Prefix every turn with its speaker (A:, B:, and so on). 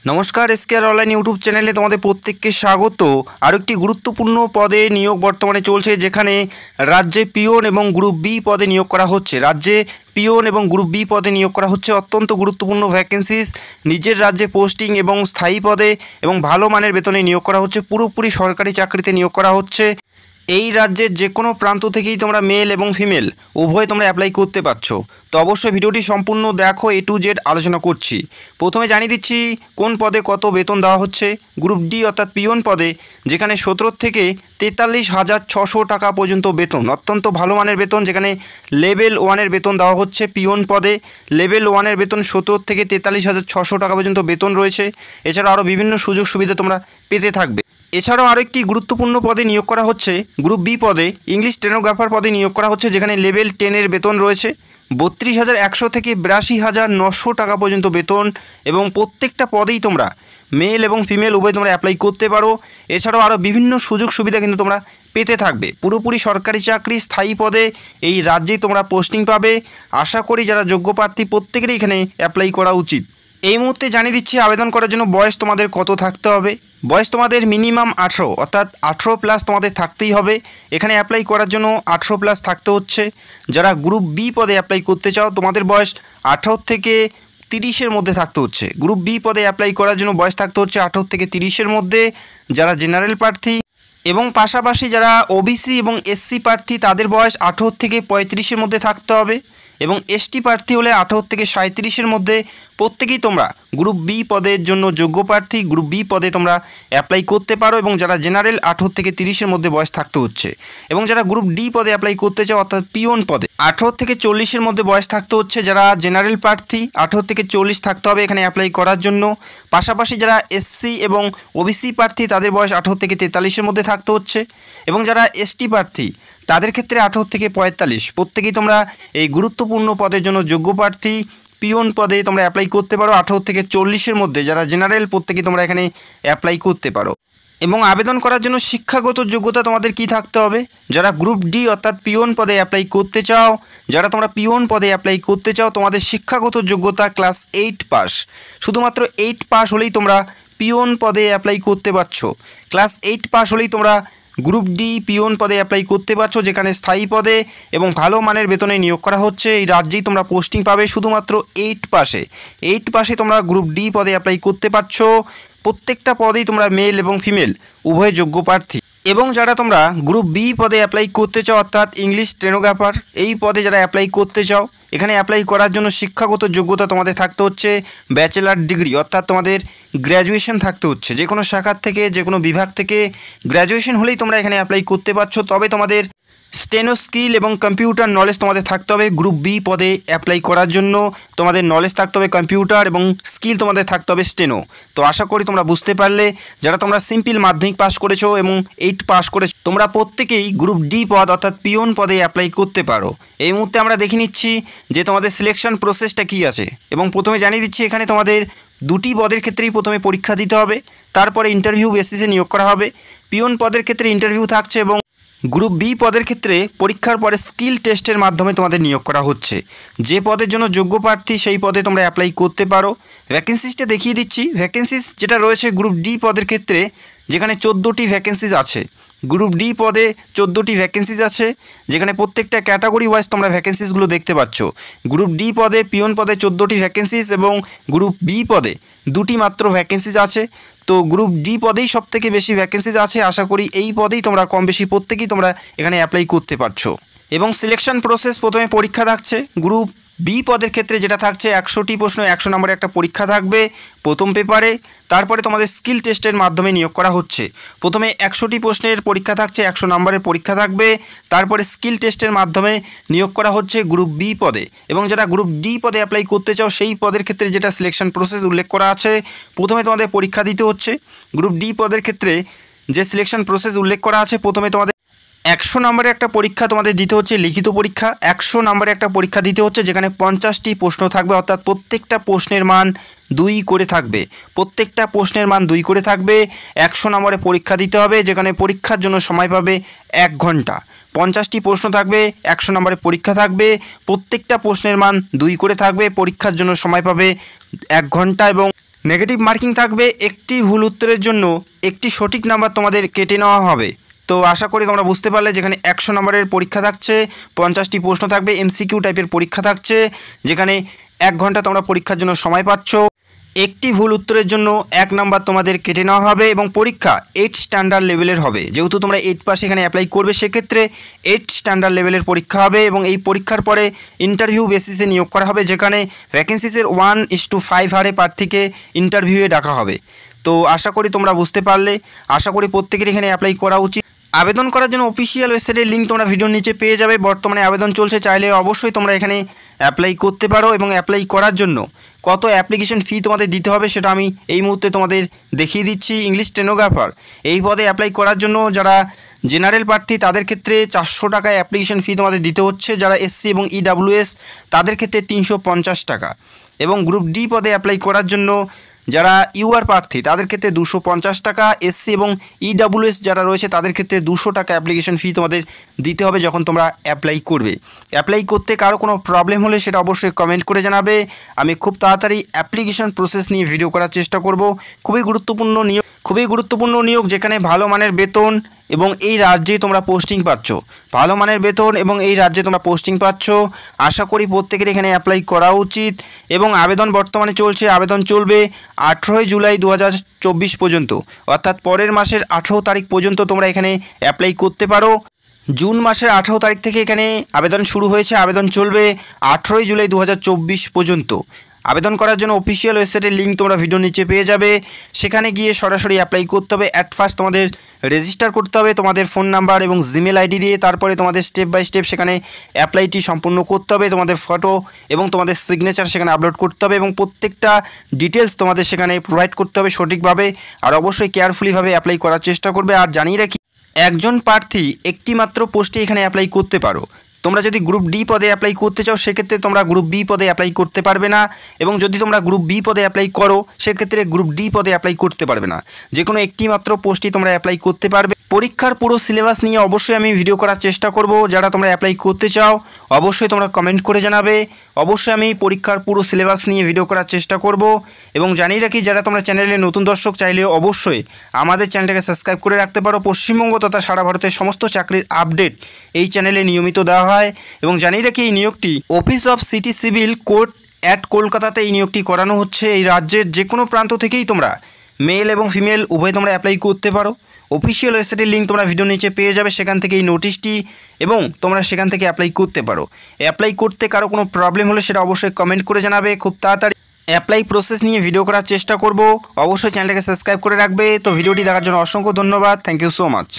A: নমস্কার, এসকেআর online YouTube চ্যানেলে তোমাদের প্রত্যেককে স্বাগত। আরও একটি গুরুত্বপূর্ণ পদে নিয়োগ বর্তমানে চলছে, যেখানে রাজ্যে পিওন এবং গ্রুপ বি পদে নিয়োগ করা হচ্ছে। রাজ্যে পিওন এবং গ্রুপ বি পদে নিয়োগ করা হচ্ছে। অত্যন্ত গুরুত্বপূর্ণ ভ্যাকেন্সিস, নিজের রাজ্যে পোস্টিং এবং স্থায়ী পদে এবং ভালো মানের বেতনে নিয়োগ করা হচ্ছে। পুরোপুরি সরকারি চাকরিতে নিয়োগ করা হচ্ছে। এই রাজ্যের যে কোনো প্রান্ত থেকেই তোমরা মেল এবং ফিমেল উভয় তোমরা অ্যাপ্লাই করতে পারছো। তো অবশ্যই ভিডিওটি সম্পূর্ণ দেখো, A to Z আলোচনা করছি। প্রথমে জানিয়ে দিচ্ছি কোন পদে কত বেতন দেওয়া হচ্ছে। গ্রুপ ডি অর্থাৎ পিওন পদে, যেখানে 17 থেকে 43,600 টাকা পর্যন্ত বেতন, অত্যন্ত ভালো মানের বেতন, যেখানে লেভেল 1-এর বেতন দেওয়া হচ্ছে। পিওন পদে লেভেল 1-এর বেতন 17 থেকে 43,600 টাকা পর্যন্ত বেতন রয়েছে। এছাড়াও আরও বিভিন্ন সুযোগ সুবিধা তোমরা পেতে থাকবে। এছাড়াও আরও একটি গুরুত্বপূর্ণ পদে নিয়োগ করা হচ্ছে। গ্রুপ বি পদে ইংলিশ স্টেনোগ্রাফার পদে নিয়োগ করা হচ্ছে, যেখানে লেভেল 10-এর বেতন রয়েছে 32,100 থেকে 82,900 টাকা পর্যন্ত বেতন, এবং প্রত্যেকটা পদেই তোমরা মেল এবং ফিমেল উভয় তোমরা অ্যাপ্লাই করতে পারো। এছাড়াও আরও বিভিন্ন সুযোগ সুবিধা কিন্তু তোমরা পেতে থাকবে। পুরোপুরি সরকারি চাকরি, স্থায়ী পদে এই রাজ্যেই তোমরা পোস্টিং পাবে। আশা করি যারা যোগ্য প্রার্থী প্রত্যেকেরই এখানে অ্যাপ্লাই করা উচিত। এই মুহূর্তে জানিয়ে দিচ্ছি আবেদন করার জন্য বয়স তোমাদের কত থাকতে হবে। বয়স তোমাদের মিনিমাম 18, অর্থাৎ 18+ তোমাদের থাকতেই হবে। এখানে অ্যাপ্লাই করার জন্য 18+ থাকতে হচ্ছে। যারা গ্রুপ বি পদে অ্যাপ্লাই করতে চাও, তোমাদের বয়স 18 থেকে 30-এর মধ্যে থাকতে হচ্ছে। গ্রুপ বি পদে অ্যাপ্লাই করার জন্য বয়স থাকতে হচ্ছে 18 থেকে 30-এর মধ্যে। যারা জেনারেল প্রার্থী এবং পাশাপাশি যারা ওবিসি এবং এসসি প্রার্থী, তাদের বয়স 18 থেকে 35-এর মধ্যে থাকতে হবে, এবং এসটি প্রার্থী হলে 18 থেকে 37-এর মধ্যে। প্রত্যেকেই তোমরা গ্রুপ বি পদের জন্য যোগ্য প্রার্থী, গ্রুপ বি পদে তোমরা অ্যাপ্লাই করতে পারো। এবং যারা জেনারেল 18 থেকে 30-এর মধ্যে বয়স থাকতে হচ্ছে। এবং যারা গ্রুপ ডি পদে অ্যাপ্লাই করতে চাও, অর্থাৎ পিওন পদে 18 থেকে 40-এর মধ্যে বয়স থাকতে হচ্ছে। যারা জেনারেল প্রার্থী 18 থেকে 40 থাকতে হবে এখানে অ্যাপ্লাই করার জন্য। পাশাপাশি যারা এসসি এবং ওবিসি প্রার্থী, তাদের বয়স 18 থেকে 43-এর মধ্যে থাকতে হচ্ছে। এবং যারা এসটি প্রার্থী, তাদের ক্ষেত্রে 18 থেকে 45। প্রত্যেকেই তোমরা এই গুরুত্বপূর্ণ পদের জন্য যোগ্য প্রার্থী। পিওন পদে তোমরা অ্যাপ্লাই করতে পারো 18 থেকে 40-এর মধ্যে। যারা জেনারেল, প্রত্যেকেই তোমরা এখানে অ্যাপ্লাই করতে পারো। এবং আবেদন করার জন্য শিক্ষাগত যোগ্যতা তোমাদের কি থাকতে হবে। যারা গ্রুপ ডি অর্থাৎ পিওন পদে অ্যাপ্লাই করতে চাও, যারা তোমরা পিওন পদে অ্যাপ্লাই করতে চাও, তোমাদের শিক্ষাগত যোগ্যতা ক্লাস 8 পাস। শুধুমাত্র 8 পাস হলেই তোমরা পিওন পদে অ্যাপ্লাই করতে পারছো। ক্লাস 8 পাস হলেই তোমরা গ্রুপ ডি পিওন পদে অ্যাপ্লাই করতে পারছো, যেখানে স্থায়ী পদে এবং ভালো মানের বেতনে নিয়োগ করা হচ্ছে। এই রাজ্যেই তোমরা পোস্টিং পাবে শুধুমাত্র 8 পাসে। 8 পাসে তোমরা গ্রুপ ডি পদে অ্যাপ্লাই করতে পারছো। প্রত্যেকটা পদেই তোমরা মেল এবং ফিমেল উভয় যোগ্য প্রার্থী। এবং যারা তোমরা গ্রুপ বি পদে অ্যাপ্লাই করতে চাও, অর্থাৎ ইংলিশ স্টেনোগ্রাফার, এই পদে যারা অ্যাপ্লাই করতে চাও, এখানে অ্যাপ্লাই করার জন্য শিক্ষাগত যোগ্যতা তোমাদের থাকতে হচ্ছে ব্যাচেলার ডিগ্রি, অর্থাৎ তোমাদের গ্র্যাজুয়েশন থাকতে হচ্ছে। যে কোনো শাখার থেকে, যে কোনো বিভাগ থেকে গ্র্যাজুয়েশন হলেই তোমরা এখানে অ্যাপ্লাই করতে পারছো। তবে তোমাদের স্টেনো স্কিল এবং কম্পিউটার নলেজ তোমাদের থাকতে হবে। গ্রুপ বি পদে অ্যাপ্লাই করার জন্য তোমাদের নলেজ থাকতে হবে কম্পিউটার, এবং স্কিল তোমাদের থাকতে হবে স্টেনো। তো আশা করি তোমরা বুঝতে পারলে। যারা তোমরা সিম্পল মাধ্যমিক পাস করেছো এবং 8 পাস করেছো, তোমরা প্রত্যেকেই গ্রুপ ডি পদ অর্থাৎ পিওন পদে অ্যাপ্লাই করতে পারো। এই মুহূর্তে আমরা দেখে নিচ্ছি যে তোমাদের সিলেকশন প্রসেসটা কী আছে। এবং প্রথমে জানিয়ে দিচ্ছি এখানে তোমাদের 2টি পদের ক্ষেত্রেই প্রথমে পরীক্ষা দিতে হবে, তারপরে ইন্টারভিউ বেসিসে নিয়োগ করা হবে। পিওন পদের ক্ষেত্রে ইন্টারভিউ থাকছে, এবং গ্রুপ বি পদের ক্ষেত্রে পরীক্ষার পরে স্কিল টেস্টের মাধ্যমে তোমাদের নিয়োগ করা হচ্ছে। যে পদের জন্য যোগ্য প্রার্থী সেই পদে তোমরা অ্যাপ্লাই করতে পারো। ভ্যাকেন্সিসটা দেখিয়ে দিচ্ছি। ভ্যাকেন্সিস যেটা রয়েছে গ্রুপ ডি পদের ক্ষেত্রে, যেখানে 14টি ভ্যাকেন্সিস আছে। গ্রুপ ডি পদে 14টি ভ্যাকেন্সিস আছে, যেখানে প্রত্যেকটা ক্যাটাগরি ওয়াইজ তোমরা ভ্যাকেন্সিসগুলো দেখতে পাচ্ছ। গ্রুপ ডি পদে পিওন পদে 14টি ভ্যাকেন্সিস, এবং গ্রুপ বি পদে 2টি মাত্র ভ্যাকেন্সিস আছে। তো গ্রুপ ডি পদেই সবথেকে বেশি ভ্যাকেন্সিস আছে। আশা করি এই পদেই তোমরা কম বেশি প্রত্যেকেই তোমরা এখানে অ্যাপ্লাই করতে পারছো। এবং সিলেকশন প্রসেস, প্রথমে পরীক্ষা থাকছে। গ্রুপ বি পদের ক্ষেত্রে যেটা থাকছে 100টি প্রশ্ন, 100 নম্বরে একটা পরীক্ষা থাকবে প্রথম পেপারে। তারপরে তোমাদের স্কিল টেস্টের মাধ্যমে নিয়োগ করা হচ্ছে। প্রথমে 100টি প্রশ্নের পরীক্ষা থাকছে, 100 নম্বরের পরীক্ষা থাকবে। তারপরে স্কিল টেস্টের মাধ্যমে নিয়োগ করা হচ্ছে গ্রুপ বি পদে। এবং যারা গ্রুপ ডি পদে অ্যাপ্লাই করতে চাও, সেই পদের ক্ষেত্রে যেটা সিলেকশন প্রসেস উল্লেখ করা আছে, প্রথমে তোমাদের পরীক্ষা দিতে হচ্ছে। গ্রুপ ডি পদের ক্ষেত্রে যে সিলেকশন প্রসেস উল্লেখ করা আছে, প্রথমে তোমাদের 100 নম্বরের একটা পরীক্ষা তোমাদের দিতে হচ্ছে, লিখিত পরীক্ষা। 100 নম্বরে একটা পরীক্ষা দিতে হচ্ছে, যেখানে 50টি প্রশ্ন থাকবে, অর্থাৎ প্রত্যেকটা প্রশ্নের মান 2 করে থাকবে। প্রত্যেকটা প্রশ্নের মান 2 করে থাকবে। 100 নম্বরে পরীক্ষা দিতে হবে, যেখানে পরীক্ষার জন্য সময় পাবে 1 ঘন্টা। 50টি প্রশ্ন থাকবে, 100 নম্বরে পরীক্ষা থাকবে। প্রত্যেকটা প্রশ্নের মান 2 করে থাকবে। পরীক্ষার জন্য সময় পাবে 1 ঘন্টা, এবং নেগেটিভ মার্কিং থাকবে, একটি ভুল উত্তরের জন্য একটি সঠিক নাম্বার তোমাদের কেটে নেওয়া হবে। তো আশা করি তোমরা বুঝতে পারলে, যেখানে 100 নম্বরের পরীক্ষা থাকছে, 50টি প্রশ্ন থাকবে, এমসিকিউ টাইপের পরীক্ষা থাকছে, যেখানে 1 ঘন্টা তোমরা পরীক্ষার জন্য সময় পাচ্ছ। একটি ভুল উত্তরের জন্য 1 নাম্বার তোমাদের কেটে নেওয়া হবে এবং পরীক্ষা 8 স্ট্যান্ডার্ড লেভেলের হবে। যেহেতু তোমরা 8 পাস এখানে অ্যাপ্লাই করবে, সেক্ষেত্রে 8 স্ট্যান্ডার্ড লেভেলের পরীক্ষা হবে এবং এই পরীক্ষার পরে ইন্টারভিউ বেসিসে নিয়োগ করা হবে, যেখানে ভ্যাকেন্সিসের 1:5 হারে প্রার্থীকে ইন্টারভিউয়ে ডাকা হবে। তো আশা করি তোমরা বুঝতে পারলে। আশা করি প্রত্যেকের এখানে অ্যাপ্লাই করা উচিত। আবেদন করার জন্য অফিসিয়াল ওয়েবসাইটের লিঙ্ক তোমরা ভিডিওর নিচে পেয়ে যাবে। বর্তমানে আবেদন চলছে, চাইলে অবশ্যই তোমরা এখানে অ্যাপ্লাই করতে পারো। এবং অ্যাপ্লাই করার জন্য কত অ্যাপ্লিকেশন ফি তোমাদের দিতে হবে সেটা আমি এই মুহূর্তে তোমাদের দেখিয়ে দিচ্ছি। ইংলিশ স্টেনোগ্রাফার এই পদে অ্যাপ্লাই করার জন্য যারা জেনারেল প্রার্থী তাদের ক্ষেত্রে 400 টাকায় অ্যাপ্লিকেশন ফি তোমাদের দিতে হচ্ছে। যারা এসসি এবং ইডাব্লিউএস তাদের ক্ষেত্রে 350 টাকা। এবং গ্রুপ ডি পদে অ্যাপ্লাই করার জন্য যারা ইউআর প্রার্থী তাদের ক্ষেত্রে 250 টাকা। এসসি এবং ইডাব্লিউএস যারা রয়েছে তাদের ক্ষেত্রে 200 টাকা অ্যাপ্লিকেশন ফি তোমাদের দিতে হবে যখন তোমরা অ্যাপ্লাই করবে। অ্যাপ্লাই করতে কারো কোনো প্রবলেম হলে সেটা অবশ্যই কমেন্ট করে জানাবে। আমি খুব তাড়াতাড়ি অ্যাপ্লিকেশন প্রসেস নিয়ে ভিডিও করার চেষ্টা করব। খুবই গুরুত্বপূর্ণ নিয়োগ, যেখানে ভালো মানের বেতন এবং এই রাজ্যে তোমরা পোস্টিং পাচ্ছ। ভালো মানের বেতন এবং এই রাজ্যে তোমরা পোস্টিং পাচ্ছ। আশা করি প্রত্যেকের এখানে অ্যাপ্লাই করা উচিত। এবং আবেদন বর্তমানে চলছে, আবেদন চলবে 18 জুলাই 2024 পর্যন্ত, অর্থাৎ পরের মাসের 18 তারিখ পর্যন্ত তোমরা এখানে অ্যাপ্লাই করতে পারো। জুন মাসের 18 তারিখ থেকে এখানে আবেদন শুরু হয়েছে, আবেদন চলবে 18 জুলাই 2024 পর্যন্ত। আবেদন করার জন্য অফিসিয়াল ওয়েবসাইটের লিঙ্ক তোমরা ভিডিওর নিচে পেয়ে যাবে। সেখানে গিয়ে সরাসরি অ্যাপ্লাই করতে হবে। অ্যাট ফার্স্ট তোমাদের রেজিস্টার করতে হবে তোমাদের ফোন নাম্বার এবং জিমেল আইডি দিয়ে। তারপরে তোমাদের স্টেপ বাই স্টেপ সেখানে অ্যাপ্লাইটি সম্পূর্ণ করতে হবে। তোমাদের ফটো এবং তোমাদের সিগনেচার সেখানে আপলোড করতে হবে এবং প্রত্যেকটা ডিটেলস তোমাদের সেখানে প্রোভাইড করতে হবে সঠিকভাবে। আর অবশ্যই কেয়ারফুলিভাবে অ্যাপ্লাই করার চেষ্টা করবে। আর জানিয়ে রাখি, একজন প্রার্থী একটি মাত্র পোস্টে এখানে অ্যাপ্লাই করতে পারো। তোমরা যদি গ্রুপ ডি পদে অ্যাপ্লাই করতে চাও, সেক্ষেত্রে তোমরা গ্রুপ বি পদে অ্যাপ্লাই করতে পারবে না। এবং যদি তোমরা গ্রুপ বি পদে অ্যাপ্লাই করো, সেক্ষেত্রে গ্রুপ ডি পদে অ্যাপ্লাই করতে পারবে না। যে কোনো একটি মাত্র পোস্টই তোমরা অ্যাপ্লাই করতে পারবে। পরীক্ষার পুরো সিলেবাস নিয়ে অবশ্যই আমি ভিডিও করার চেষ্টা করব। যারা তোমরা অ্যাপ্লাই করতে চাও অবশ্যই তোমরা কমেন্ট করে জানাবে। অবশ্যই আমি পরীক্ষার পুরো সিলেবাস নিয়ে ভিডিও করার চেষ্টা করব। এবং জানিয়ে রাখি, যারা তোমরা চ্যানেলে নতুন দর্শক, চাইলে অবশ্যই আমাদের চ্যানেলটাকে সাবস্ক্রাইব করে রাখতে পারো। পশ্চিমবঙ্গ তথা সারা ভারতের সমস্ত চাকরির আপডেট এই চ্যানেলে নিয়মিত দেওয়া হয়। এবং জানিয়ে রাখি, এই নিয়োগটি office of city civil court at কলকাতাতে এই নিয়োগটি করানো হচ্ছে। এই রাজ্যের যে কোনো প্রান্ত থেকেই তোমরা মেল এবং ফিমেল উভয় তোমরা অ্যাপ্লাই করতে পারো। অফিসিয়াল ওয়েবসাইটের লিঙ্ক তোমরা ভিডিও নিচে পেয়ে যাবে, সেখান থেকে এই নোটিশটি এবং তোমরা সেখান থেকে অ্যাপ্লাই করতে পারো। অ্যাপ্লাই করতে কারো কোনো প্রবলেম হলে সেটা অবশ্যই কমেন্ট করে জানাবে। খুব তাড়াতাড়ি অ্যাপ্লাই প্রসেস নিয়ে ভিডিও করার চেষ্টা করব। অবশ্যই চ্যানেলটাকে সাবস্ক্রাইব করে রাখবে। তো ভিডিওটি দেখার জন্য অসংখ্য ধন্যবাদ। Thank you so much.